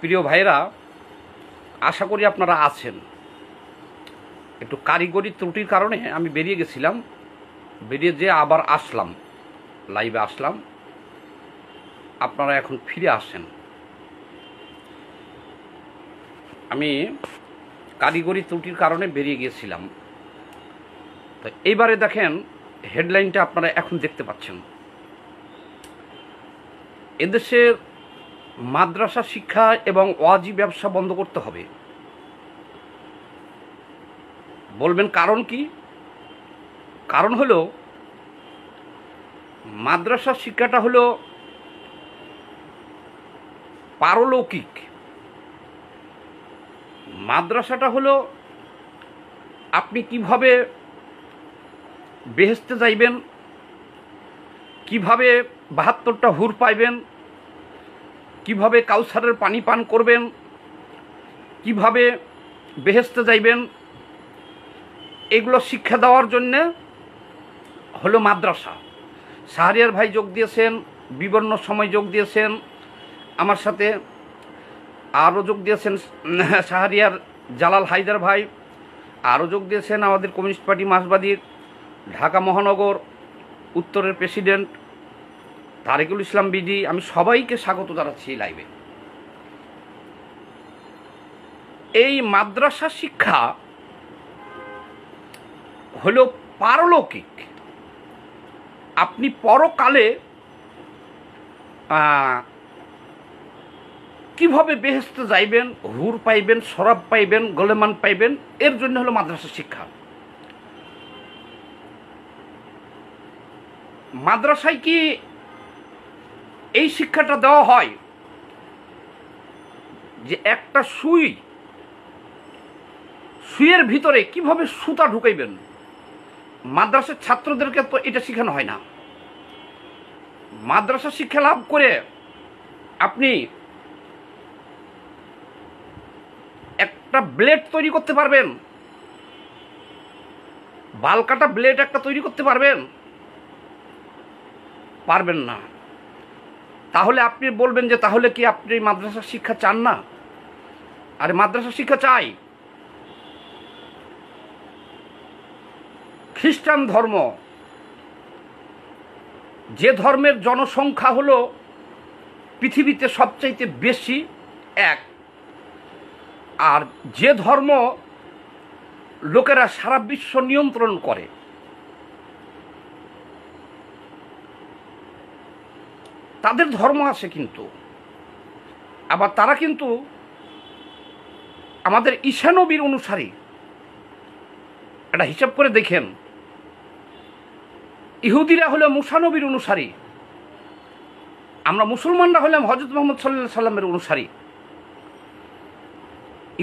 প্রিয় ভাইরা, আশা করি আপনারা আছেন। একটু কারিগরি ত্রুটির কারণে আমি বেরিয়ে গেছিলাম, বেরিয়ে যেয়ে আবার আসলাম, লাইভে আসলাম। আপনারা এখন ফিরে আসেন। আমি কারিগরি ত্রুটির কারণে বেরিয়ে গিয়েছিলাম। তো এইবারে দেখেন হেডলাইনটা আপনারা এখন দেখতে পাচ্ছেন। এদেশের মাদ্রাসা শিক্ষা এবং ওয়াজি ব্যবসা বন্ধ করতে হবে। বলবেন কারণ কি? কারণ হলো মাদ্রাসা শিক্ষাটা হলো পারলৌকিক। মাদ্রাসাটা হলো আপনি কিভাবে বেহেশতে যাইবেন, কিভাবে ৭২টা হুর পাইবেন, কিভাবে কাউসারের পানি পান করবেন, কিভাবে বেহেশতে যাইবেন, এগুলো শিক্ষা দেওয়ার জন্যে হলো মাদ্রাসা। শাহরিয়ার ভাই যোগ দিয়েছেন, বিভিন্ন সময় যোগ দিয়েছেন আমার সাথে, আরও যোগ দিয়েছেন শাহরিয়ার জালাল হায়দার ভাই, আরও যোগ দিয়েছেন আমাদের কমিউনিস্ট পার্টি মার্ক্সবাদীর ঢাকা মহানগর উত্তরের প্রেসিডেন্ট তারেকুল ইসলাম বিডি। আমি সবাইকে স্বাগত জানাচ্ছি লাইভে। এই মাদ্রাসা শিক্ষা হলো পারলৌকিক। আপনি পরকালে কিভাবে বেহেশতে যাইবেন, হুর পাইবেন, শরাব পাইবেন, গোলেমান পাইবেন, এর জন্য হলো মাদ্রাসা শিক্ষা। মাদ্রাসায় কি এই শিক্ষাটা দেওয়া হয় যে একটা সুইয়ের ভিতরে কিভাবে সুতা ঢুকাইবেন? মাদ্রাসার ছাত্রদেরকে তো এটা শেখানো হয় না। মাদ্রাসা শিক্ষা লাভ করে আপনি একটা ব্লেড তৈরি করতে পারবেন, বালকাটা ব্লেড একটা তৈরি করতে পারবেন? পারবেন না। তাহলে আপনি বলবেন যে তাহলে কি আপনি মাদ্রাসা শিক্ষা চান না? আরে মাদ্রাসা শিক্ষা চাই। খ্রিস্টান ধর্ম, যে ধর্মের জনসংখ্যা হলো পৃথিবীতে সবচাইতে বেশি এক, আর যে ধর্ম লোকেরা সারা বিশ্ব নিয়ন্ত্রণ করে, তাদের ধর্ম আছে কিন্তু, আবার তারা কিন্তু আমাদের ঈসা নবীর অনুসারী। এটা হিসাব করে দেখেন, ইহুদিরা হলো মুসা নবীর অনুসারী, আমরা মুসলমানরা হলাম হযরত মুহাম্মদ সাল্লাল্লাহু আলাইহি সাল্লামের অনুসারী।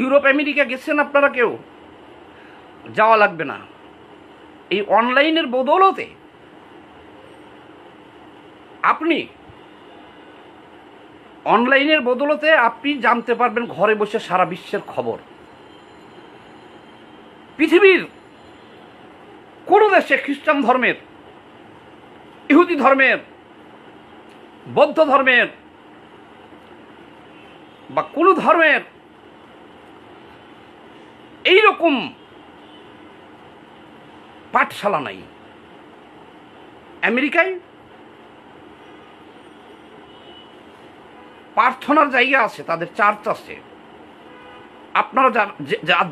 ইউরোপ আমেরিকা গেছেন আপনারা? কেউ যাওয়া লাগবে না। এই অনলাইনের বদৌলতে আপনি জানতে পারবেন ঘরে বসে সারা বিশ্বের খবর। পৃথিবীর কোন দেশে খ্রিস্টান ধর্মের, ইহুদি ধর্মের, বৌদ্ধ ধর্মের বা কোন ধর্মের এইরকম পাঠশালা নাই। আমেরিকায় প্রার্থনার জায়গা আছে, তাদের চার্চ আছে। আপনারা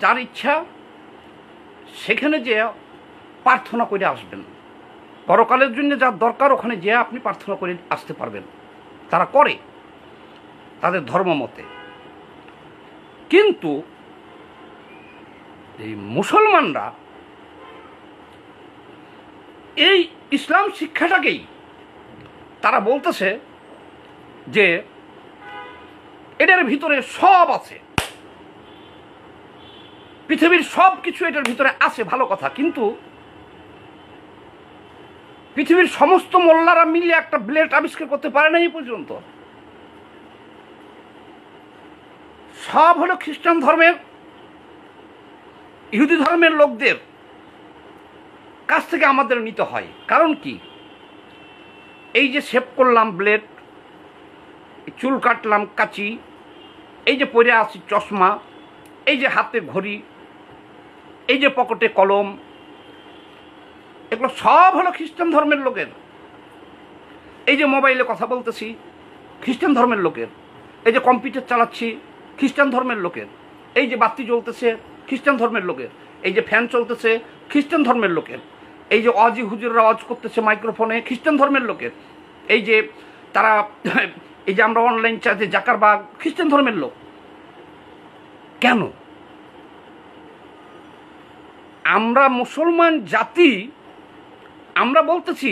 যার ইচ্ছা সেখানে যে প্রার্থনা করে আসবেন। পরকালের জন্য যার দরকার ওখানে যে আপনি প্রার্থনা করে আসতে পারবেন। তারা করে তাদের ধর্ম মতে। কিন্তু এই মুসলমানরা এই ইসলাম শিক্ষাটাকেই তারা বলতেছে যে এটার ভিতরে সব আছে, পৃথিবীর সব কিছু এটার ভিতরে আছে। ভালো কথা, কিন্তু পৃথিবীর সমস্ত মোল্লারা মিলে একটা ব্লেড আবিষ্কার করতে পারে না এই পর্যন্ত। সব হলো খ্রিস্টান ধর্মের, ইহুদি ধর্মের লোকদের কাছ থেকে আমাদের নিতে হয়। কারণ কি? এই যে শেভ করলাম ব্লেড, চুল কাটলাম কাঁচি, এই যে পরে আছি চশমা, এই যে হাতে ঘড়ি, এই যে পকেটে কলম, এগুলো সব হলো খ্রিস্টান ধর্মের লোকের। এই যে মোবাইলে কথা বলতেছি, খ্রিস্টান ধর্মের লোকের। এই যে কম্পিউটার চালাচ্ছি, খ্রিস্টান ধর্মের লোকের। এই যে বাতি জ্বলতেছে, খ্রিস্টান ধর্মের লোকের। এই যে ফ্যান চলতেছে, খ্রিস্টান ধর্মের লোকের। এই যে অজি হুজুররা আওয়াজ করতেছে মাইক্রোফোনে, খ্রিস্টান ধর্মের লোকের। এই যে তারা এই যে আমরা অনলাইন চার্জে জাকারবাগ, খ্রিস্টান ধর্মের লোক। কেন? আমরা মুসলমান জাতি, আমরা বলতেছি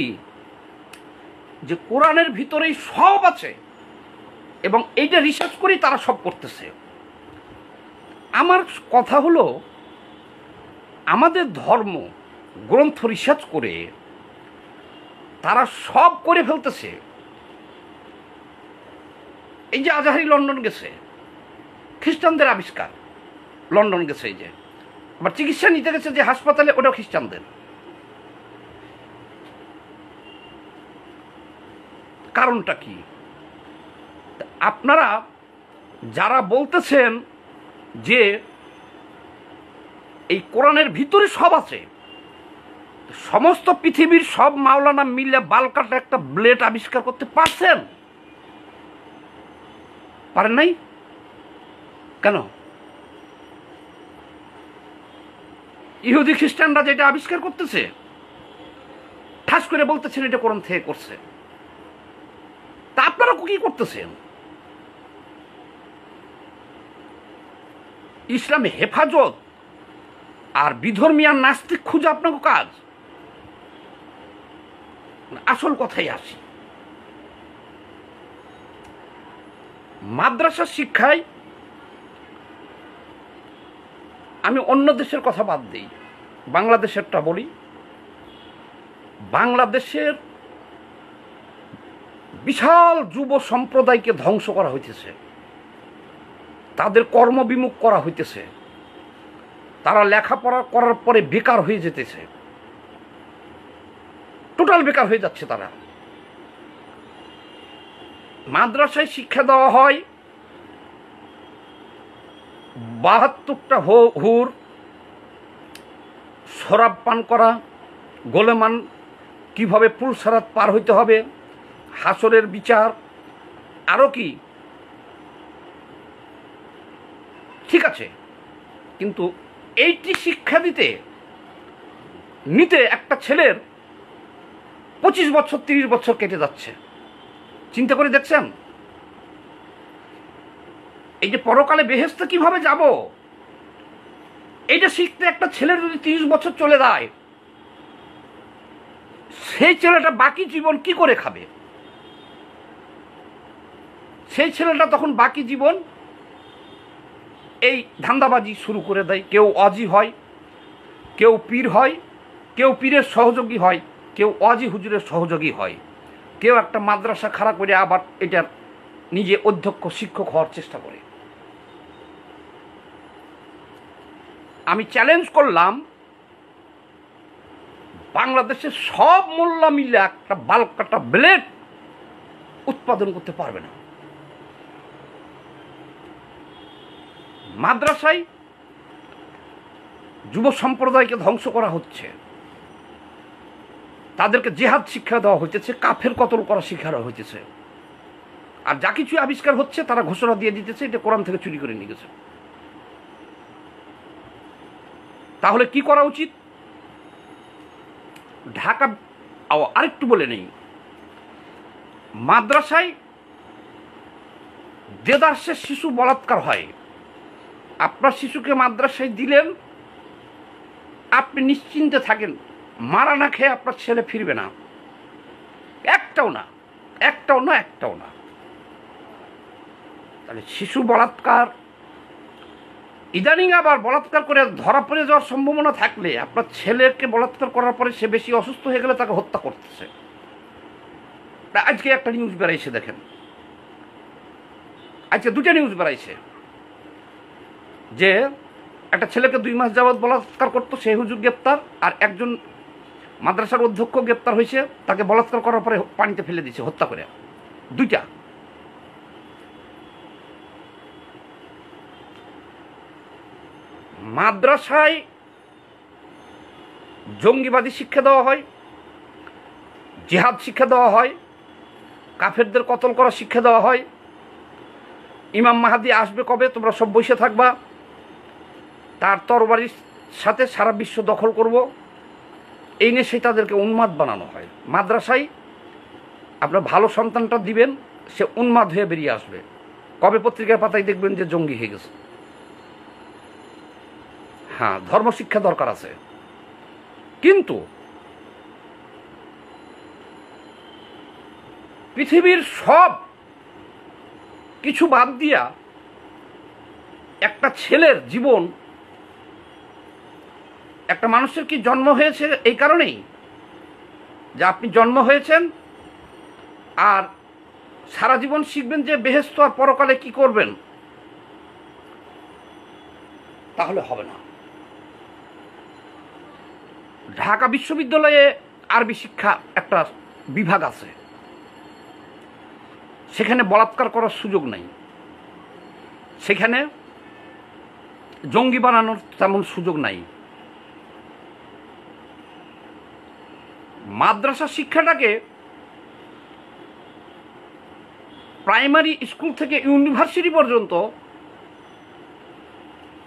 যে কোরআনের ভিতরেই সব আছে এবং এইটা রিসার্চ করেই তারা সব করতেছে। আমার কথা হলো, আমাদের ধর্ম গ্রন্থ রিসার্চ করে তারা সব করে ফেলতেছে। এই যে আজাহারি লন্ডন গেছে, খ্রিস্টানদের আবিষ্কার, লন্ডন গেছে। এই যে আবার চিকিৎসা নিতে গেছে যে হাসপাতালে, ওটাও খ্রিস্টানদের। কারণটা কি? আপনারা যারা বলতেছেন যে এই কোরআনের ভিতরে সব আছে, সমস্ত পৃথিবীর সব মাওলানা মিলে বালকাটা একটা ব্লেড আবিষ্কার করতে পারছেন? পারেন নাই কেন? ইহুদি খ্রিস্টানরা যেটা আবিষ্কার করতেছে, ঠাস করে বলতেছেন এটা কোরআন থেকে করছে। তা আপনারা কি করতেছেন? ইসলামে হেফাজত আর বিধর্মী আর নাস্তিক খুঁজে আপনাকে কাজ। আসল কথাই আসি, মাদ্রাসা শিক্ষায় আমি অন্য দেশের কথা বাদ দিই, বাংলাদেশেরটা বলি। বাংলাদেশের বিশাল যুব সম্প্রদায়কে ধ্বংস করা হইতেছে, তাদের কর্মবিমুখ করা হইতেছে, তারা লেখাপড়া করার পরে বেকার হয়ে যেতেছে, টোটাল বেকার হয়ে যাচ্ছে তারা। মাদ্রাসায় শিক্ষা দেওয়া হয় 72টা হুর, শরাব পান করা, গোলেমান কিভাবে পুলসারাত পার হইতে হবে, হাসরের বিচার, আরো কি। ঠিক আছে, কিন্তু এইটি শিক্ষা নিতে একটা ছেলের 25 বছর 30 বছর কেটে যাচ্ছে। চিন্তা করে দেখছেন? এই যে পরকালে বেহেশতে কিভাবে যাব, এইটা শিখতে একটা ছেলের যদি 30 বছর চলে যায়, সেই ছেলেটা বাকি জীবন কি করে খাবে? সেই ছেলেটা তখন বাকি জীবন এই ধান্দাবাজি শুরু করে দেয়। কেউ অজি হয়, কেউ পীর হয়, কেউ পীরের সহযোগী হয়, কেউ অজি হুজুরের সহযোগী হয়, কেউ একটা মাদ্রাসা খাড়া করে আবার এটার নিজে অধ্যক্ষ শিক্ষক হওয়ার চেষ্টা করে। আমি চ্যালেঞ্জ করলাম, বাংলাদেশের সব মোল্লা মিলে একটা বালকাটা ব্লেড উৎপাদন করতে পারবে না। মাদ্রাসায় যুব সম্প্রদায়কে ধ্বংস করা হচ্ছে, তাদেরকে জেহাদ শিক্ষা দেওয়া হইতেছে, কাফের কতল করা শিক্ষা দেওয়া হইতেছে। আর যা কিছু আবিষ্কার হচ্ছে তারা ঘোষণা দিয়ে দিতেছে এটা কোরআন থেকে চুরি করে নিয়ে গেছে। তাহলে কি করা উচিত? ঢাকা আরেকটু বলে নেই, মাদ্রাসায় দেদারসে শিশু বলাৎকার হয়। আপনার শিশুকে মাদ্রাসায় দিলেন, আপনি নিশ্চিন্তে থাকেন, মারা না খেয়ে আপনার ছেলে ফিরবে না, একটাও না, একটাও না, একটাও না। তাহলে শিশু বলাৎকার, ইদানিং আবার বলাৎকার করে ধরা পড়ে যাওয়ার সম্ভাবনা থাকলে, আপনার ছেলেকে বলাৎকার করার পরে সে বেশি অসুস্থ হয়ে গেলে তাকে হত্যা করতেছে। আজকে একটা নিউজ বেড়াইছে, দেখেন, আজকে 2টা নিউজ বেড়াইছে যে একটা ছেলেকে 2 মাস যাবৎ বলাৎকার করতো, সেই হুজুর গ্রেপ্তার, আর একজন মাদ্রাসার অধ্যক্ষ গ্রেপ্তার হয়েছে, তাকে বলাৎকার করার পরে পানিতে ফেলে দিয়েছে হত্যা করে। 2টা। মাদ্রাসায় জঙ্গিবাদী শিক্ষা দেওয়া হয়, জিহাদ শিক্ষা দেওয়া হয়, কাফেরদের কতল করা শিক্ষা দেওয়া হয়, ইমাম মাহাদি আসবে কবে, তোমরা সব বসে থাকবা, তার তরবারির সাথে সারা বিশ্ব দখল করব, এই নিয়ে সেই তাদেরকে উন্মাদ বানানো হয়। মাদ্রাসায় আপনার ভালো সন্তানটা দিবেন, সে উন্মাদ হয়ে বেরিয়ে আসবে, কবে পত্রিকার পাতায় দেখবেন যে জঙ্গি হয়ে গেছে। হ্যাঁ, ধর্মশিক্ষা দরকার আছে, কিন্তু পৃথিবীর সব কিছু বাদ দিয়া একটা ছেলের জীবন, একটা মানুষের কি জন্ম হয়েছে এই কারণেই যে আপনি জন্ম হয়েছেন আর সারা জীবন শিখবেন যে বেহেশত আর পরকালে কি করবেন, তাহলে হবে না। ঢাকা বিশ্ববিদ্যালয়ে আরবি শিক্ষা একটা বিভাগ আছে, সেখানে বলাৎকার করার সুযোগ নাই, সেখানে জঙ্গি বানানোর তেমন সুযোগ নাই। মাদ্রাসা শিক্ষাটাকে প্রাইমারি স্কুল থেকে ইউনিভার্সিটি পর্যন্ত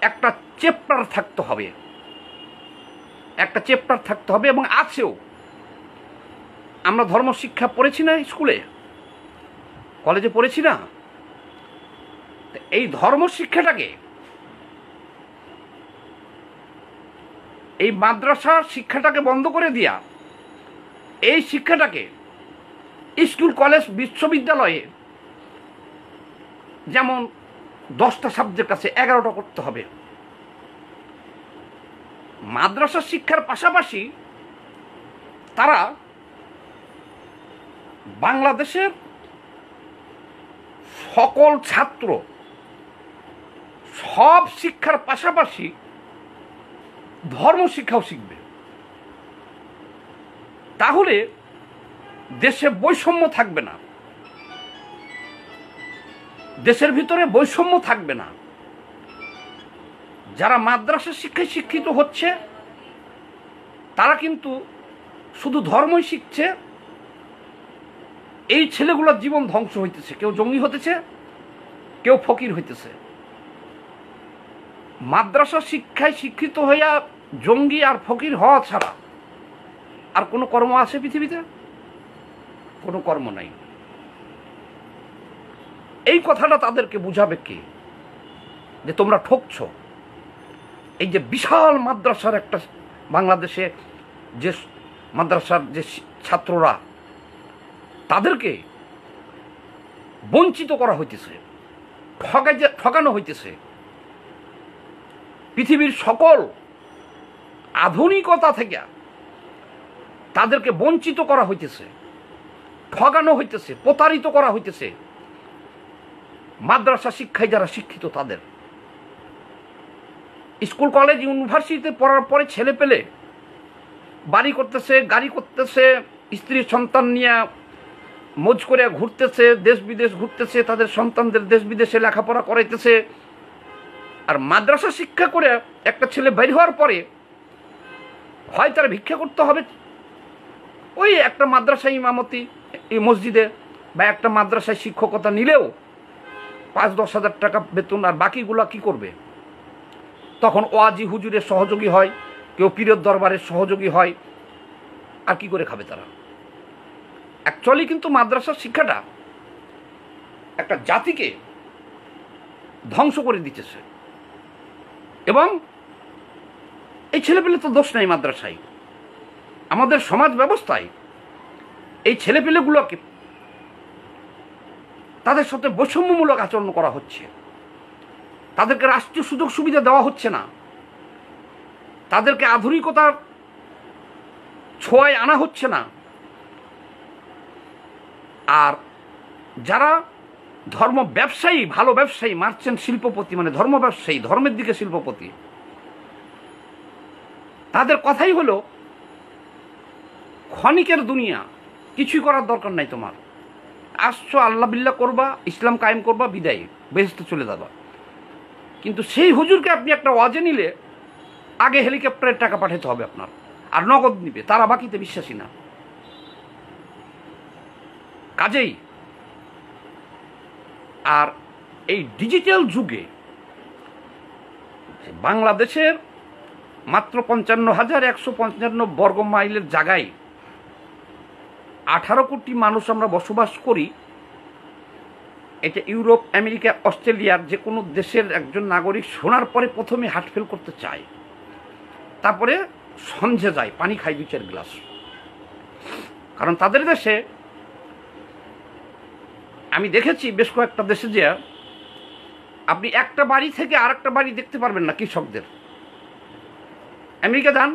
একটা চ্যাপ্টার থাকতে হবে, একটা চ্যাপ্টার থাকতে হবে, এবং আছেও। আমরা ধর্মশিক্ষা পড়েছি না স্কুলে, কলেজে পড়েছি না? এই ধর্মশিক্ষাটাকে, এই মাদ্রাসার শিক্ষাটাকে বন্ধ করে দিয়া এই শিক্ষাটাকে স্কুল কলেজ বিশ্ববিদ্যালয়ে যেমন 10টা সাবজেক্ট আছে 11টা করতে হবে। মাদ্রাসা শিক্ষার পাশাপাশি তারা বাংলাদেশের সকল ছাত্র সব শিক্ষার পাশাপাশি ধর্ম শিক্ষাও শিখবে, তাহলে দেশে বৈষম্য থাকবে না, দেশের ভিতরে বৈষম্য থাকবে না। যারা মাদ্রাসা শিক্ষায় শিক্ষিত হচ্ছে তারা কিন্তু শুধু ধর্মই শিখছে, এই ছেলেগুলোর জীবন ধ্বংস হইতেছে, কেউ জঙ্গি হতেছে, কেউ ফকির হইতেছে। মাদ্রাসা শিক্ষায় শিক্ষিত হইয়া জঙ্গি আর ফকির হওয়া ছাড়া আর কোনো কর্ম আছে পৃথিবীতে? কোনো কর্ম নাই। এই কথাটা তাদেরকে বুঝাবে কে যে তোমরা ঠকছ। এই যে বিশাল মাদ্রাসার একটা, বাংলাদেশে যে মাদ্রাসার যে ছাত্ররা, তাদেরকে বঞ্চিত করা হইতেছে, ঠকানো হইতেছে। পৃথিবীর সকল আধুনিকতা থেকে তাদেরকে বঞ্চিত করা হইতেছে, ঠকানো হইতেছে, প্রতারিত করা হইতেছে মাদ্রাসা শিক্ষায় যারা শিক্ষিত তাদের। স্কুল কলেজ ইউনিভার্সিটিতে পড়ার পরে ছেলে পেলে বাড়ি করতেছে, গাড়ি করতেছে, স্ত্রী সন্তান নিয়ে মজ করে ঘুরতেছে, দেশ বিদেশ ঘুরতেছে, তাদের সন্তানদের দেশ বিদেশে লেখাপড়া করাইতেছে। আর মাদ্রাসা শিক্ষা করে একটা ছেলে বের হওয়ার পরে হয় তার ভিক্ষা করতে হবে, ওই একটা মাদ্রাসায় ইমামতি এই মসজিদে বা একটা মাদ্রাসায় শিক্ষকতা নিলেও 5-10 হাজার টাকা বেতন, আর বাকিগুলা কি করবে? তখন ওয়াজি হুজুরের সহযোগী হয়, কেউ পীরের দরবারের সহযোগী হয়, আর কি করে খাবে তারা? অ্যাকচুয়ালি কিন্তু মাদ্রাসার শিক্ষাটা একটা জাতিকে ধ্বংস করে দিতেছে। এবং এই ছেলেপেলে তো দোষ নাই মাদ্রাসায়, আমাদের সমাজ ব্যবস্থায় এই ছেলেপেলেগুলোকে তাদের সাথে বৈষম্যমূলক আচরণ করা হচ্ছে, তাদেরকে রাষ্ট্রীয় সুযোগ সুবিধা দেওয়া হচ্ছে না, তাদেরকে আধুনিকতার ছোঁয়ায় আনা হচ্ছে না। আর যারা ধর্ম ব্যবসায়ী, ভালো ব্যবসায়ী, মার্চেন্ট শিল্পপতি, মানে ধর্ম ব্যবসায়ী, ধর্মের দিকে শিল্পপতি, তাদের কথাই হলো ক্ষণিকের দুনিয়া, কিছুই করার দরকার নাই, তোমার আসছো আল্লাহ বিল্লাহ করবা, ইসলাম কায়েম করবা, বিদায়, বেহেশতে চলে যাবা। কিন্তু সেই হুজুরকে আপনি একটা ওয়াজে নিলে আগে হেলিকপ্টারের টাকা পাঠাতে হবে আপনার, আর নগদ নিবে, তারা বাকিতে বিশ্বাসী না। কাজেই আর এই ডিজিটাল যুগে বাংলাদেশের মাত্র 55,155 বর্গ মাইলের জায়গায় 18 কোটি মানুষ আমরা বসবাস করি। এটা ইউরোপ, আমেরিকা, অস্ট্রেলিয়ার যে কোনো দেশের একজন নাগরিক শোনার পরে প্রথমে হার্ট ফেল করতে চায়, তারপরে সঞ্জে যায়, পানি খায় 2-4 গ্লাস। কারণ তাদের দেশে আমি দেখেছি বেশ কয়েকটা দেশে যে আপনি একটা বাড়ি থেকে আরেকটা বাড়ি দেখতে পারবেন না কৃষকদের। আমেরিকা যান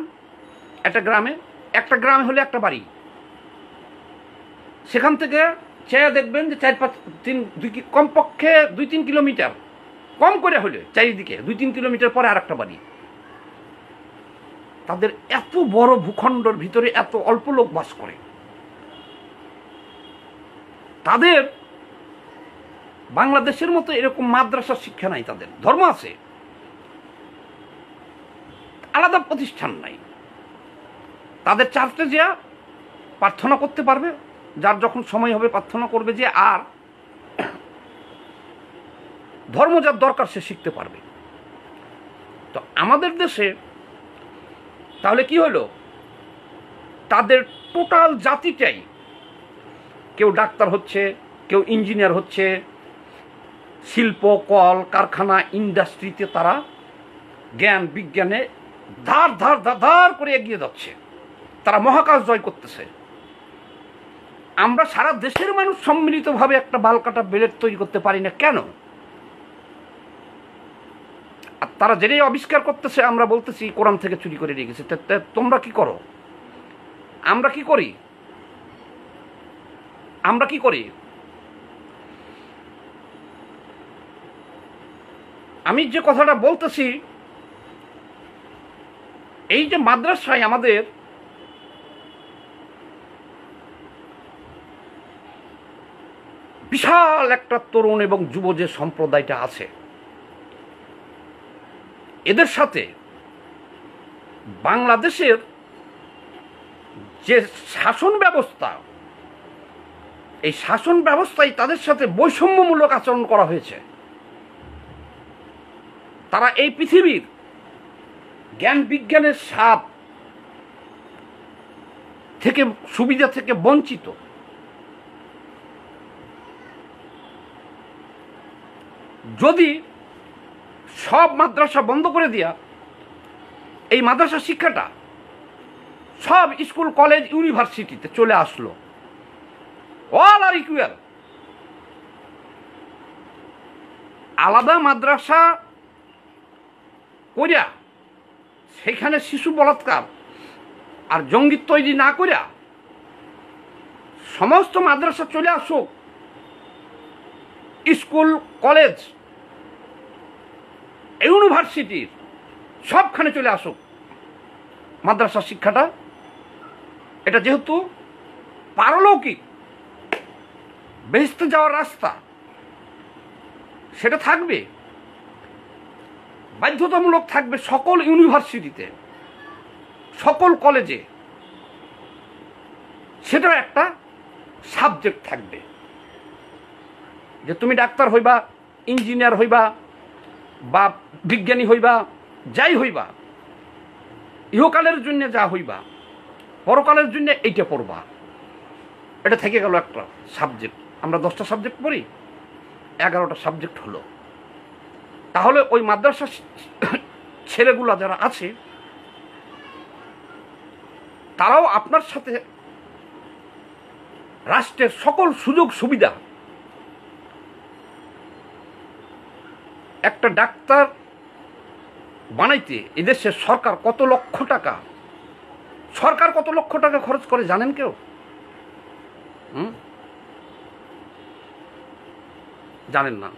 একটা গ্রামে হলে একটা বাড়ি, সেখান থেকে চেয়ে দেখবেন যে 4-5 কমপক্ষে 2-3 কিলোমিটার কম করে হলে চারিদিকে 2-3 কিলোমিটার পরে আর একটা বাড়ি। তাদের এত বড় ভূখণ্ডের ভিতরে এত অল্প লোক বাস করে। তাদের বাংলাদেশের মতো এরকম মাদ্রাসার শিক্ষা নাই, তাদের ধর্ম আছে, আলাদা প্রতিষ্ঠান নাই। তাদের চার্চে যে প্রার্থনা করতে পারবে, যার যখন সময় হবে প্রার্থনা করবে যে, আর ধর্ম যার দরকার সে শিখতে পারবে। তো আমাদের দেশে তাহলে কি হলো, তাদের টোটাল জাতিটাই, কেউ ডাক্তার হচ্ছে, কেউ ইঞ্জিনিয়ার হচ্ছে, শিল্প, কল কারখানা, ইন্ডাস্ট্রিতে তারা জ্ঞান বিজ্ঞানে ধার ধার ধার করে এগিয়ে যাচ্ছে, তারা মহাকাশ জয় করতেছে। আমরা সারা দেশের মানুষ সম্মিলিতভাবে একটা বালকাটা বেলেট তৈরি করতে পারি না কেন? আর তারা যেটাই আবিষ্কার করতেছে আমরা বলতেছি কোরআন থেকে চুরি করে নিয়ে গেছে। তোমরা কি করো? আমরা কি করি? আমি যে কথাটা বলতেছি, এই যে মাদ্রাসায় আমাদের বিশাল একটা তরুণ এবং যুব যে সম্প্রদায়টা আছে, এদের সাথে বাংলাদেশের যে শাসন ব্যবস্থা, এই শাসন ব্যবস্থায় তাদের সাথে বৈষম্যমূলক আচরণ করা হয়েছে। তারা এই পৃথিবীর জ্ঞান বিজ্ঞানের স্বাদ থেকে, সুবিধা থেকে বঞ্চিত। যদি সব মাদ্রাসা বন্ধ করে দিয়া এই মাদ্রাসা শিক্ষাটা সব স্কুল, কলেজ, ইউনিভার্সিটিতে চলে আসলো, অল আর ইকুয়াল, আলাদা মাদ্রাসা করিয়া সেখানে শিশু বলাৎকার আর জঙ্গি তৈরি না করিয়া সমস্ত মাদ্রাসা চলে আসুক, স্কুল, কলেজ, ইউনিভার্সিটির সবখানে চলে আসুক মাদ্রাসা শিক্ষাটা। এটা যেহেতু পারলৌকিক বেহেশতে যাওয়ার রাস্তা, সেটা থাকবে, বাধ্যতামূলক থাকবে সকল ইউনিভার্সিটিতে, সকল কলেজে, সেটা একটা সাবজেক্ট থাকবে যে তুমি ডাক্তার হইবা, ইঞ্জিনিয়ার হইবা, বা বিজ্ঞানী হইবা, যাই হইবা, ইহকালের জন্য যা হইবা, পরকালের জন্য এইটা পড়বা। এটা থেকে গেল একটা সাবজেক্ট। আমরা 10টা সাবজেক্ট পড়ি, 11টা সাবজেক্ট হলো। তাহলে ওই মাদ্রাসা ছেলেগুলা যারা আছে তারাও আপনার সাথে রাষ্ট্রের সকল সুযোগ সুবিধা, একটা ডাক্তার বানাইতে এদেশের সরকার কত লক্ষ টাকা খরচ করে জানেন কেউ? জানেন না।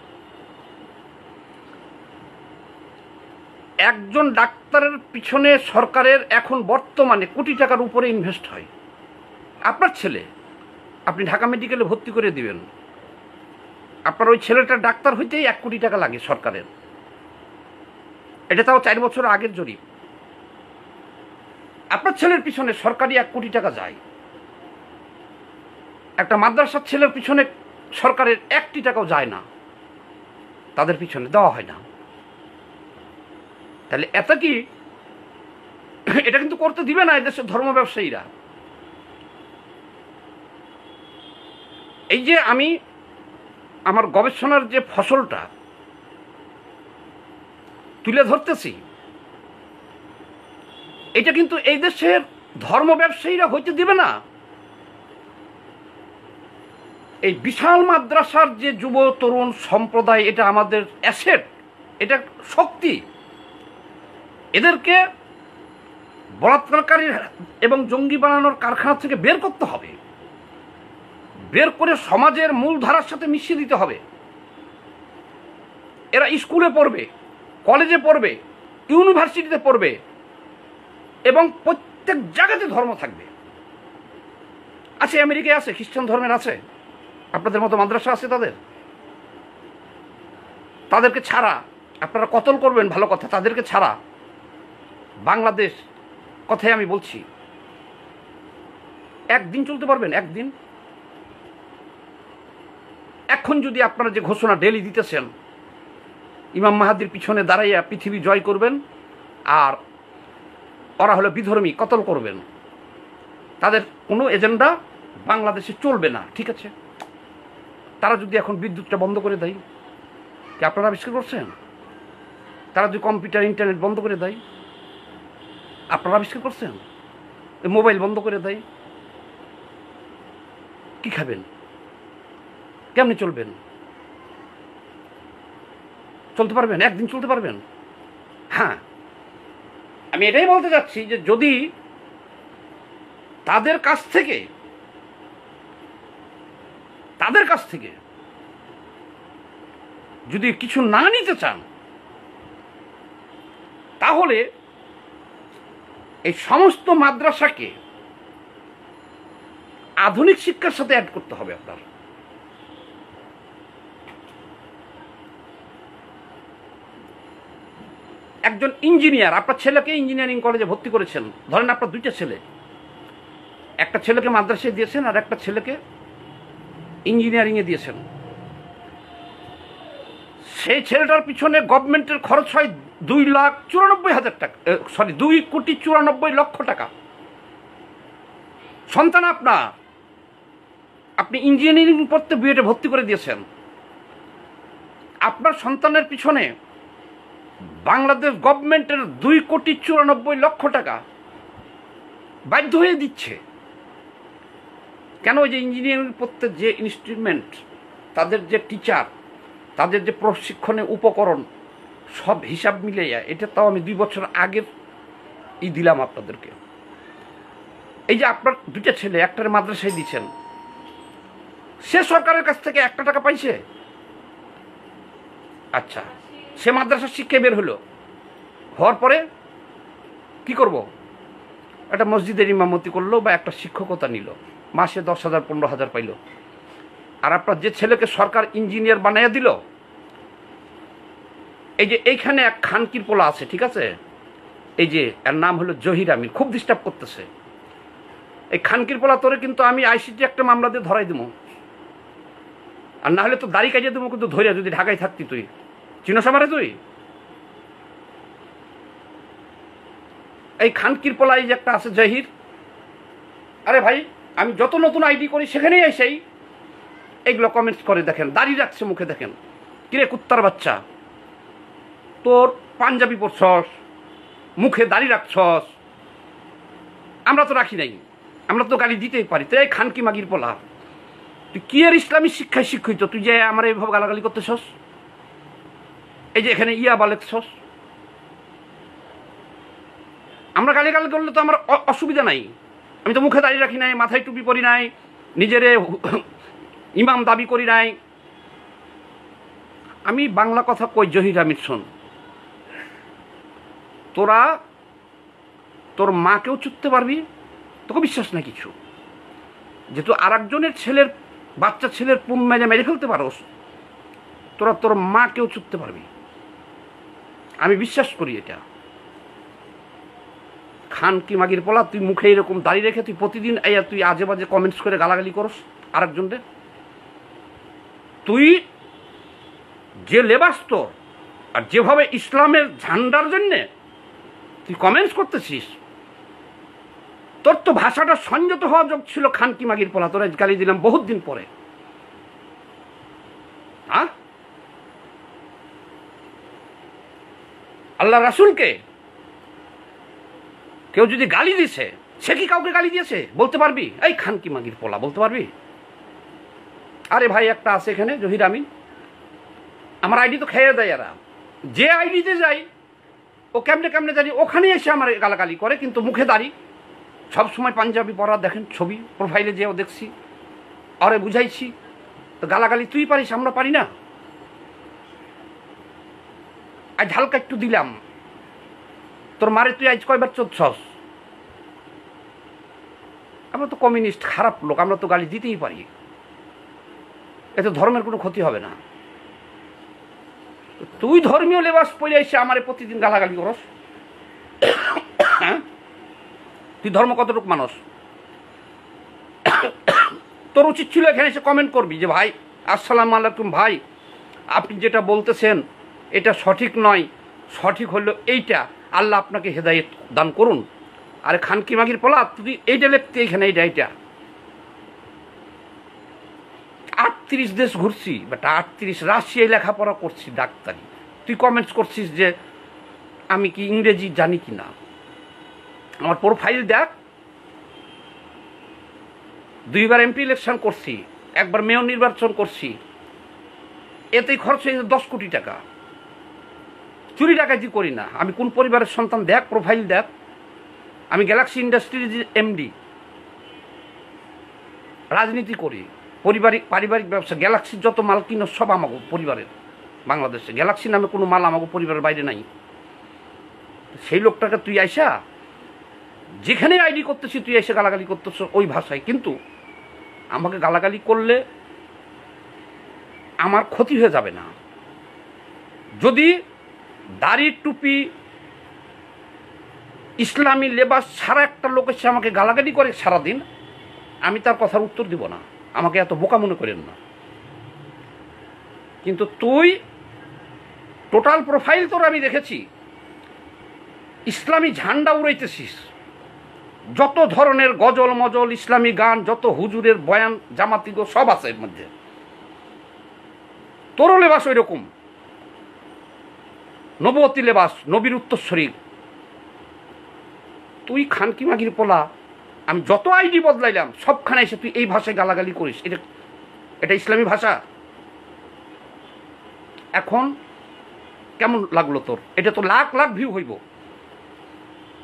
একজন ডাক্তারের পিছনে সরকারের এখন বর্তমানে কোটি টাকার উপরে ইনভেস্ট হয়। আপনার ছেলে আপনি ঢাকা মেডিকেলে ভর্তি করে দিবেন, আপনার ওই ছেলেটা ডাক্তার হইতেই 1 কোটি টাকা লাগে সরকারের। এটা তাও 4 বছর আগের জরিপ। আপনার ছেলের পিছনে সরকারি 1 কোটি টাকা যায়, একটা মাদ্রাসার ছেলের পিছনে সরকারের 1টি টাকাও যায় না, তাদের পিছনে দেওয়া হয় না। তাহলে এত কি এটা কিন্তু করতে দিবে না এদেশের ধর্ম ব্যবসায়ীরা। এই যে আমি আমার গবেষণার যে ফসলটা তুলে ধরতেছি, এটা কিন্তু এই দেশের ধর্ম ব্যবসায়ীরা হইতে দিবে না। এই বিশাল মাদ্রাসার যে যুব তরুণ সম্প্রদায়, এটা আমাদের অ্যাসেট, এটা শক্তি। এদেরকে বলাৎকারী এবং জঙ্গি বানানোর কারখানা থেকে বের করতে হবে, বের করে সমাজের মূল ধারার সাথে মিশিয়ে দিতে হবে। এরা স্কুলে পড়বে, কলেজে পড়বে, ইউনিভার্সিটিতে পড়বে এবং প্রত্যেক জায়গাতে ধর্ম থাকবে। আছে, আমেরিকায় আছে, খ্রিস্টান ধর্মের আছে, আপনাদের মতো মাদ্রাসা আছে তাদেরকে ছাড়া আপনারা কতল করবেন ভালো কথা, তাদেরকে ছাড়া বাংলাদেশ কথাই আমি বলছি, একদিন চলতে পারবেন? একদিন? এখন যদি আপনারা যে ঘোষণা ডেলি দিতেছেন ইমাম মাহাদির পিছনে দাঁড়াইয়া পৃথিবী জয় করবেন আর ওরা হলো বিধর্মী, কতল করবেন, তাদের কোনো এজেন্ডা বাংলাদেশে চলবে না, ঠিক আছে? তারা যদি এখন বিদ্যুৎটা বন্ধ করে দেয়, কি আপনারা আবিষ্কার করছেন? তারা যদি কম্পিউটার ইন্টারনেট বন্ধ করে দেয়, আপনারা আবিষ্কার করছেন? মোবাইল বন্ধ করে দেয়, কি খাবেন? কেমনি চলবেন? চলতে পারবেন? একদিন চলতে পারবেন? হ্যাঁ, আমি এটাই বলতে চাচ্ছি যে যদি তাদের কাছ থেকে যদি কিছু না নিতে চান, তাহলে এই সমস্ত মাদ্রাসাকে আধুনিক শিক্ষার সাথে অ্যাড করতে হবে। আপনার একজন ইঞ্জিনিয়ার, আপনার ছেলেকে ইঞ্জিনিয়ারিং কলেজে ভর্তি করেছেন, ধরেন আপনার 2টা ছেলে, একটা ছেলেকে মাদ্রাসায় দিয়েছেন আর একটা ছেলেকে ইঞ্জিনিয়ারিংয়ে দিয়েছেন। সেই ছেলেটার পিছনে গভর্নমেন্টের খরচ হয় 2,94,000 টাকা, 2,94,00,000 টাকা। সন্তান আপনার, আপনি ইঞ্জিনিয়ারিং পড়তে বিএডে ভর্তি করে দিয়েছেন, আপনার সন্তানের পিছনে বাংলাদেশ গভর্নমেন্টের 2,94,00,000 টাকা বাধ্য হয়ে দিচ্ছে। কেন? ওই যে ইঞ্জিনিয়ারিং পড়তে যে ইনস্ট্রুমেন্ট, তাদের যে টিচার, তাদের যে প্রশিক্ষণের উপকরণ, সব হিসাব মিলিয়ে, এটা তাও আমি 2 বছর আগের দিলাম আপনাদেরকে। এই যে আপনার 2টা ছেলে, একটার মাদ্রাসায় দিচ্ছেন, সে সরকারের কাছ থেকে 1 টাকা পাইছে? আচ্ছা, সে মাদ্রাসার শিক্ষায় বের হওয়ার পরে কি করব? একটা মসজিদের ইমামতি করলো বা একটা শিক্ষকতা নিল, মাসে 10,000 15,000 পাইল। আর আপনার যে ছেলেকে সরকার ইঞ্জিনিয়ার বানাইয়া দিল, এই যে এইখানে এক খানকির পোলা আছে, ঠিক আছে, এই যে এর নাম হলো জহির আমির, খুব ডিস্টার্ব করতেছে। এই খানকির পোলা তোরে কিন্তু আমি আইসিটি একটা মামলা দিয়ে ধরাই দেবো, আর না হলে তো দাড়ি কাজিয়ে দেবো কিন্তু ধরিয়া, যদি ঢাকায় থাকতি। তুই চিনস আমারে? তুই এই খানকির পোলা, এই যে একটা আছে জহির, আরে ভাই আমি যত নতুন আইডি করি সেখানেই এসেই এইগুলো কমেন্টস করে। দেখেন দাড়ি রাখছে মুখে, দেখেন কিরে কুত্তার বাচ্চা, তোর পাঞ্জাবি পরছস, মুখে দাড়ি রাখছস, আমরা তো রাখি নাই, আমরা তো গালি দিতেই পারি। তো এই খানকি মাগির পোলা, তুই কি এর ইসলামী শিক্ষায় শিক্ষিত? তুই যে আমার এইভাবে গালাগালি করতেছস, এই যে এখানে ইয়াবা লেখছস। আমরা গালিগালি করলে তো আমার অসুবিধা নাই, আমি তো মুখে দাঁড়িয়ে রাখি নাই, মাথায় টুপি পরি নাই, নিজেরে ইমাম দাবি করি নাই। আমি বাংলা কথা কই, জহির আমির শোন, তোরা তোর মাকেও চুদতে পারবি, তোকে বিশ্বাস নাই কিছু, যেহেতু আর একজনের ছেলের, বাচ্চা ছেলের পুন মেরে ফেলতে পারোস, তোরা তোর মাকেও চুদতে পারবি, আমি বিশ্বাস করি এটা। খান কি মাগির পোলা, তুই মুখে এরকম দাঁড়িয়ে রেখে তুই প্রতিদিন তুই আজে বাজে কমেন্টস করে গালাগালি করস আরেকজনকে। তুই যে লেবাস তোর আর যেভাবে ইসলামের ঝান্ডার জন্যে তুই কমেন্টস করতেছিস, তোর তো ভাষাটা সংযত হওয়া যোগ ছিল। খান কি মাগির পোলা, তোরা গালি দিলাম বহুত দিন পরে। হ্যাঁ, আল্লাহ রাসূলকে কেউ যদি গালি দিছে, সে কি কাউকে গালি দিয়েছে বলতে পারবি? এই খান কি মাগির পোলা বলতে পারবি? আরে ভাই, একটা আছে এখানে জহির আমিন, আমার আইডি তো খেয়ে দেয় এরা। যে আইডিতে যাই ও কেমনে কেমনে জানি ওখানে এসে আমার গালাগালি করে, কিন্তু মুখে দাঁড়ি সবসময় পাঞ্জাবি পরা, দেখেন ছবি প্রোফাইলে যেও দেখছি। আরে বুঝাইছি তো গালাগালি তুই পারিস, আমরা পারি না। আজ হালকা একটু দিলাম, তোর মারে তুই আজ কয়বার চোদ্দছস? আমরা তো কমিউনিস্ট, খারাপ লোক, আমরা তো গালি দিতেই পারি, এতে ধর্মের কোনো ক্ষতি হবে না। তুই ধর্মীয় লেবাস পরে এসে আমারে প্রতিদিন গালাগালি করস। তুই ধর্ম কতটুকু মানুষ? তোর উচিত ছিল এখানে এসে কমেন্ট করবি যে ভাই আসসালামু আলাইকুম, ভাই আপনি যেটা বলতেছেন এটা সঠিক নয়, সঠিক হলো এইটা, আল্লাহ আপনাকে হেদায়েত দান করুন। আরে খানকি মাগির পোলা, তুই এইটা লিখতে এখানে এইটা 38 দেশ ঘুরছি, বাট 38 রাশিয়ায় লেখাপড়া করছি ডাক্তারি, তুই কমেন্টস করছিস যে আমি কি ইংরেজি জানি কি না। আমার প্রোফাইল দেখ, 2বার এমপি ইলেকশন করছি, 1বার মেয়র নির্বাচন করছি, এতেই খরচ হয়েছে 10 কোটি টাকা। চুরি ডাকাতি করি না। আমি কোন পরিবারের সন্তান দেখ, প্রোফাইল দেখ। আমি গ্যালাক্সি ইন্ডাস্ট্রিজ এমডি, রাজনীতি করি, পারিবারিক ব্যবসা। গ্যালাক্সির যত মাল কিনো সব আমাকে পরিবারের, বাংলাদেশে গ্যালাক্সি নামে কোনো মাল আমাকে পরিবারের বাইরে নাই। সেই লোকটাকে তুই আইসা যেখানে আইডি করতেছি তুই এসে গালাগালি করতেছ ওই ভাষায়, কিন্তু আমাকে গালাগালি করলে আমার ক্ষতি হয়ে যাবে না। যদি দাড়ি টুপি ইসলামী লেবাস ছাড়া একটা লোক এসে আমাকে গালাগালি করে সারাদিন, আমি তার কথার উত্তর দিব না, আমাকে এত বোকা মনে করেন না। কিন্তু তুই টোটাল প্রোফাইল তোর আমি দেখেছি, ইসলামী ঝান্ডা উড়াইতেছিস, যত ধরনের গজল মজল ইসলামী গান, যত হুজুরের বয়ান জামাতি গো সব আছে এর মধ্যে। তোরও লেবাস ওই রকম, নবতী লেবাস, নবীর উত্তরস্বরী। তুই খানকি মাগির পোলা, আমি যত আইডি বদলাইলাম সবখানে এসে তুই এই ভাষায় গালাগালি করিস, এটা ইসলামী ভাষা? এখন কেমন লাগলো তোর? এটা তো লাখ লাখ ভিউ হইব।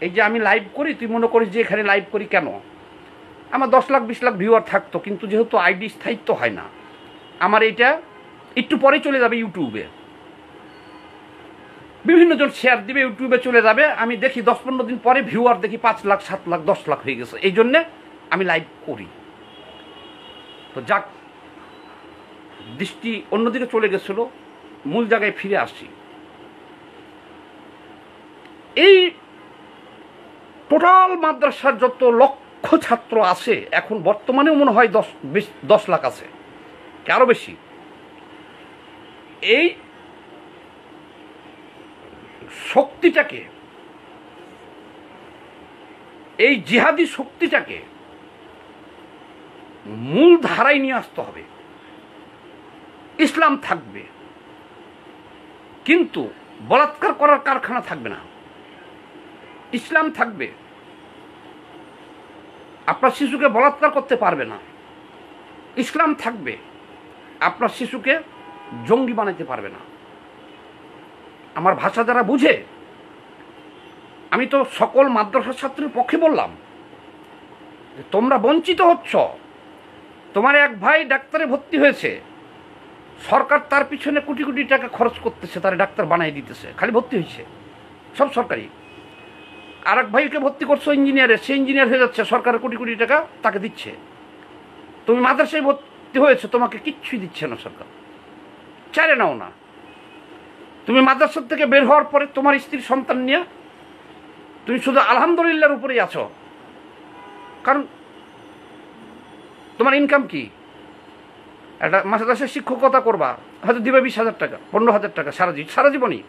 এই যে আমি লাইভ করি, তুই মনে করিস যে এখানে লাইভ করি কেন? আমার 10 লাখ 20 লাখ ভিউয়ার থাকতো, কিন্তু যেহেতু আইডি স্থায়িত্ব হয় না, আমার এইটা একটু পরে চলে যাবে ইউটিউবে, বিভিন্ন জন শেয়ার দিবে, ইউটিউবে চলে যাবে। আমি দেখি 10-15 দিন পরে ভিউয়ার দেখি 5 লাখ 7 লাখ 10 লাখ হয়ে গেছে। এই জন্যে আমি লাইভ করি। তো যাক, দৃষ্টি অন্যদিকে চলে গেছিল, মূল জায়গায় ফিরে আসছি। এই টোটাল মাদ্রাসার যত লক্ষ ছাত্র আছে, এখন বর্তমানেও মনে হয় 10 লাখ আছে, আরো বেশি। এই শক্তিটাকে, এই জিহাদি শক্তিটাকে মূল ধারায় নিয়ে আসতে হবে। ইসলাম থাকবে, কিন্তু বলাৎকার করার কারখানা থাকবে না। ইসলাম থাকবে, আপনার শিশুকে বলাৎকার করতে পারবে না। ইসলাম থাকবে, আপনার শিশুকে জঙ্গি বানাইতে পারবে না। আমার ভাষা যারা বুঝে, আমি তো সকল মাদ্রাসা ছাত্রের পক্ষে বললাম যে তোমরা বঞ্চিত হচ্ছ। তোমার এক ভাই ডাক্তারে ভর্তি হয়েছে, সরকার তার পিছনে কোটি কোটি টাকা খরচ করতেছে, তার ডাক্তার বানাই দিতেছে, খালি ভর্তি হয়েছে, সব সরকারি। আর এক ভাইকে ভর্তি করছো ইঞ্জিনিয়ারে, সে ইঞ্জিনিয়ার হয়ে যাচ্ছে, সরকারের কোটি কোটি টাকা তাকে দিচ্ছে। তুমি মাদ্রাসায় ভর্তি হয়েছে, তোমাকে কিচ্ছুই দিচ্ছে না সরকার, চাইলে নাও না। তুমি মাদ্রাসা থেকে বের হওয়ার পরে তোমার স্ত্রীর সন্তান নিয়ে তুমি শুধু আলহামদুলিল্লাহর উপরেই আছো, কারণ তোমার ইনকাম কি? একটা মাদ্রাসায় শিক্ষকতা করবা, হয়তো দিবে 20,000 টাকা, 15,000 টাকা সারা জীবনই।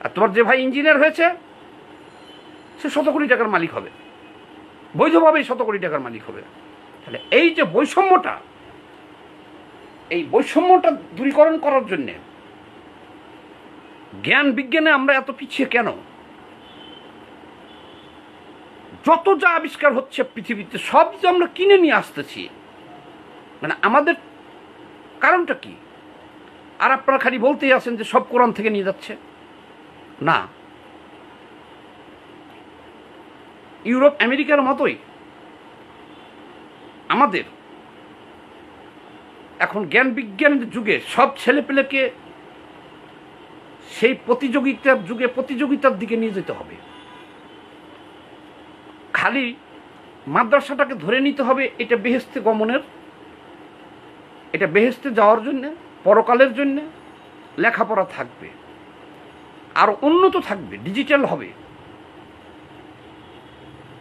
আর তোমার যে ভাই ইঞ্জিনিয়ার হয়েছে সে 100 কোটি টাকার মালিক হবে, বৈধভাবেই 100 কোটি টাকার মালিক হবে। তাহলে এই যে বৈষম্যটা, এই বৈষম্যটা দূরীকরণ করার জন্যে জ্ঞান বিজ্ঞানে আমরা এত পিছিয়ে কেন? যত যা আবিষ্কার হচ্ছে পৃথিবীতে সব যে আমরা কিনে নিয়ে আসতেছি, মানে আমাদের কারণটা কি? আর আপনারা খালি বলতেই আছেন যে সব কোরআন থেকে নিয়ে যাচ্ছে। না, ইউরোপ আমেরিকার মতোই আমাদের এখন জ্ঞান বিজ্ঞানের যুগে সব ছেলেপেলেকে সেই প্রতিযোগিতার যুগে প্রতিযোগিতার দিকে নিয়ে যেতে হবে। খালি মাদ্রাসাটাকে ধরে নিতে হবে এটা বেহেশতে গমনের, এটা বেহেশতে যাওয়ার জন্য, পরকালের জন্য লেখাপড়া থাকবে, আরো উন্নত থাকবে, ডিজিটাল হবে।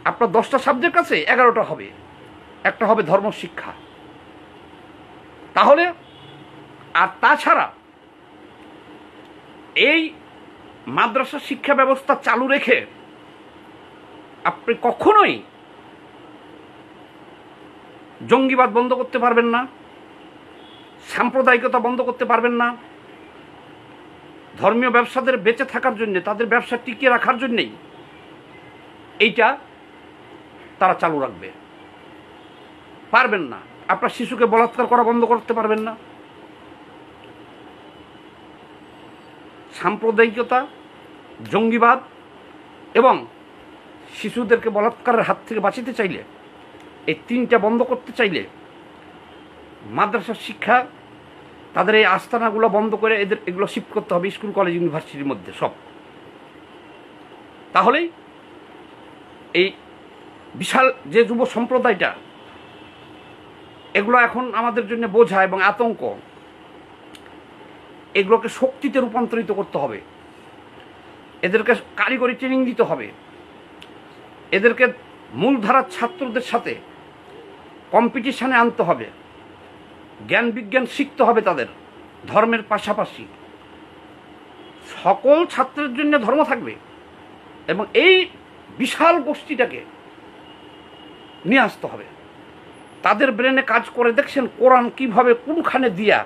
আপনার 10টা সাবজেক্ট আছে, 11টা হবে, একটা হবে ধর্মশিক্ষা। তাহলে আর তাছাড়া এই মাদ্রাসা শিক্ষা ব্যবস্থা চালু রেখে আপনি কখনোই জঙ্গিবাদ বন্ধ করতে পারবেন না, সাম্প্রদায়িকতা বন্ধ করতে পারবেন না। ধর্মীয় ব্যবসাদের বেঁচে থাকার জন্য, তাদের ব্যবসা টিকিয়ে রাখার জন্যেই এইটা তারা চালু রাখবে, পারবেন না। আপনার শিশুকে বলাৎকার করা বন্ধ করতে পারবেন না। সাম্প্রদায়িকতা, জঙ্গিবাদ এবং শিশুদেরকে বলাৎকারের হাত থেকে বাঁচাতে চাইলে, এই 3টা বন্ধ করতে চাইলে মাদ্রাসার শিক্ষা, তাদের এই আস্তানাগুলো বন্ধ করে এগুলো শিফট করতে হবে স্কুল কলেজ ইউনিভার্সিটির মধ্যে সব। তাহলেই এই বিশাল যে যুব সম্প্রদায়টা, এগুলো এখন আমাদের জন্য বোঝা এবং আতঙ্ক, এগুলোকে শক্তিতে রূপান্তরিত করতে হবে। এদেরকে কারিগরি ট্রেনিং দিতে হবে, এদেরকে মূলধারার ছাত্রদের সাথে কম্পিটিশনে আনতে হবে, জ্ঞান বিজ্ঞান শিখতে হবে তাদের ধর্মের পাশাপাশি। সকল ছাত্রের জন্য ধর্ম থাকবে এবং এই বিশাল গোষ্ঠীটাকে নিয়ে আসতে হবে। তাদের ব্রেনে কাজ করে দেখছেন কোরআন কিভাবে কোনখানে দিয়া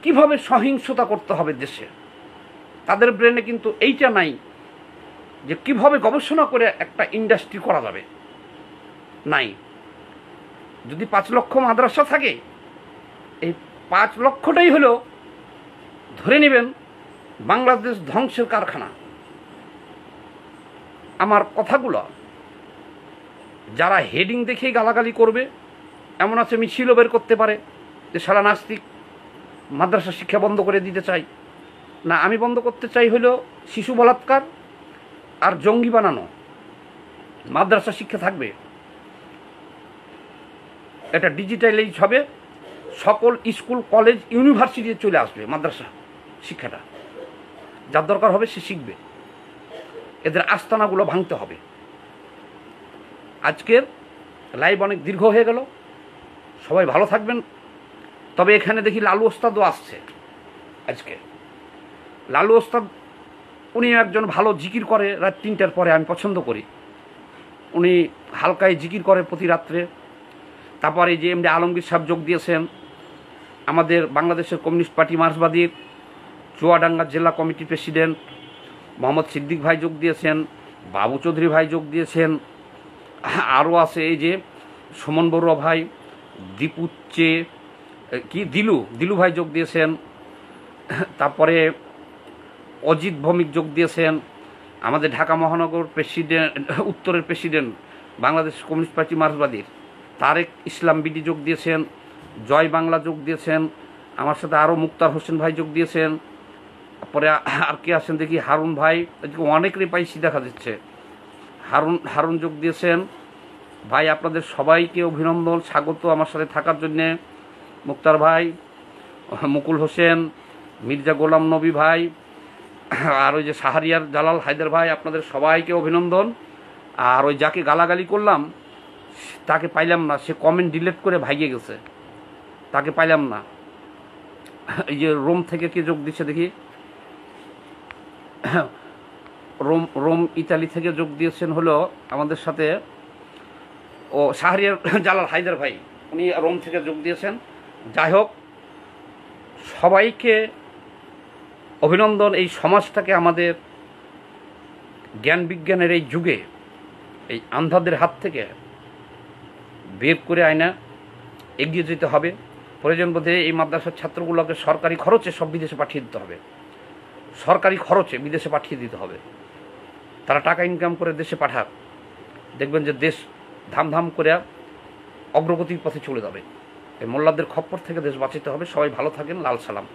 কিভাবে সহিংসতা করতে হবে দেশে। তাদের ব্রেনে কিন্তু এইটা নাই যে কিভাবে গবেষণা করে একটা ইন্ডাস্ট্রি করা যাবে, নাই। যদি 5 লক্ষ মাদ্রাসা থাকে, এই 5 লক্ষটাই হলো ধরে নেবেন বাংলাদেশ ধ্বংসের কারখানা। আমার কথাগুলো যারা হেডিং দেখেই গালাগালি করবে, এমন আছে মিছিলও বের করতে পারে যে সারা নাস্তিক, মাদ্রাসা শিক্ষা বন্ধ করে দিতে চাই। না, আমি বন্ধ করতে চাই হলো শিশু বলাৎকার আর জঙ্গি বানানো। মাদ্রাসা শিক্ষা থাকবে, এটা ডিজিটালাইজ হবে, সকল স্কুল কলেজ ইউনিভার্সিটিতে চলে আসবে মাদ্রাসা শিক্ষাটা। যার দরকার হবে সে শিখবে। এদের আস্তানাগুলো ভাঙতে হবে। আজকের লাইভ অনেক দীর্ঘ হয়ে গেল, সবাই ভালো থাকবেন। তবে এখানে দেখি লালু ওস্তাদও আসছে আজকে। লালু ওস্তাদ উনি একজন ভালো জিকির করে, রাত 3টার পরে আমি পছন্দ করি। উনি হালকায় জিকির করে প্রতি রাত্রে। তারপরে যে এমডি আলমগীর সাহেব যোগ দিয়েছেন, আমাদের বাংলাদেশের কমিউনিস্ট পার্টি মার্ক্সবাদীর চুয়াডাঙ্গা জেলা কমিটির প্রেসিডেন্ট মোহাম্মদ সিদ্দিক ভাই যোগ দিয়েছেন, বাবু চৌধুরী ভাই যোগ দিয়েছেন, আরও আছে এই যে সুমন বড়ুয়া ভাই, দীপুচ্চে দিলু ভাই যোগ দিয়েছেন, তারপরে অজিত ভৌমিক যোগ দিয়েছেন, আমাদের ঢাকা মহানগর প্রেসিডেন্ট, উত্তরের প্রেসিডেন্ট বাংলাদেশ কমিউনিস্ট পার্টি মার্ক্সবাদীর তারেক ইসলাম বিডি যোগ দিয়েছেন, জয় বাংলা যোগ দিয়েছেন, আমার সাথে আরও মুক্তার হোসেন ভাই যোগ দিয়েছেন। পরে আর কে আছেন দেখি, হারুন ভাই, অনেকেরই পাইছি দেখা যাচ্ছে, হারুন যোগ দিয়েছেন। ভাই আপনাদের সবাইকে অভিনন্দন, স্বাগত আমার সাথে থাকার জন্যে। মুক্তার ভাই, মুকুল হোসেন, মির্জা গোলাম নবী ভাই, আর ওই যে শাহরিয়ার জালাল হায়দার ভাই, আপনাদের সবাইকে অভিনন্দন। আর ওই যাকে গালাগালি করলাম তাকে পাইলাম না, সে কমেন্ট ডিলিট করে ভাইগে গেছে, তাকে পাইলাম না। এই যে রোম থেকে কে যোগ দিচ্ছে দেখি, রোম ইতালি থেকে যোগ দিয়েছেন হলো আমাদের সাথে ও শাহরিয়ার জালাল হায়দার ভাই, উনি রোম থেকে যোগ দিয়েছেন। যাই হোক, সবাইকে অভিনন্দন। এই সমাজটাকে আমাদের জ্ঞান বিজ্ঞানের এই যুগে এই আন্ধাদের হাত থেকে বের করে আয়না এগিয়ে যেতে হবে। প্রয়োজন বোধে এই মাদ্রাসার ছাত্রগুলোকে সরকারি খরচে সব বিদেশে পাঠিয়ে দিতে হবে, সরকারি খরচে বিদেশে পাঠিয়ে দিতে হবে। তারা টাকা ইনকাম করে দেশে পাঠাক, দেখবেন যে দেশ ধামধাম করে অগ্রগতির পথে চলে যাবে। এই মোল্লাদের খপ্পর থেকে দেশ বাঁচাতে হবে। সবাই ভালো থাকেন। লাল সালাম।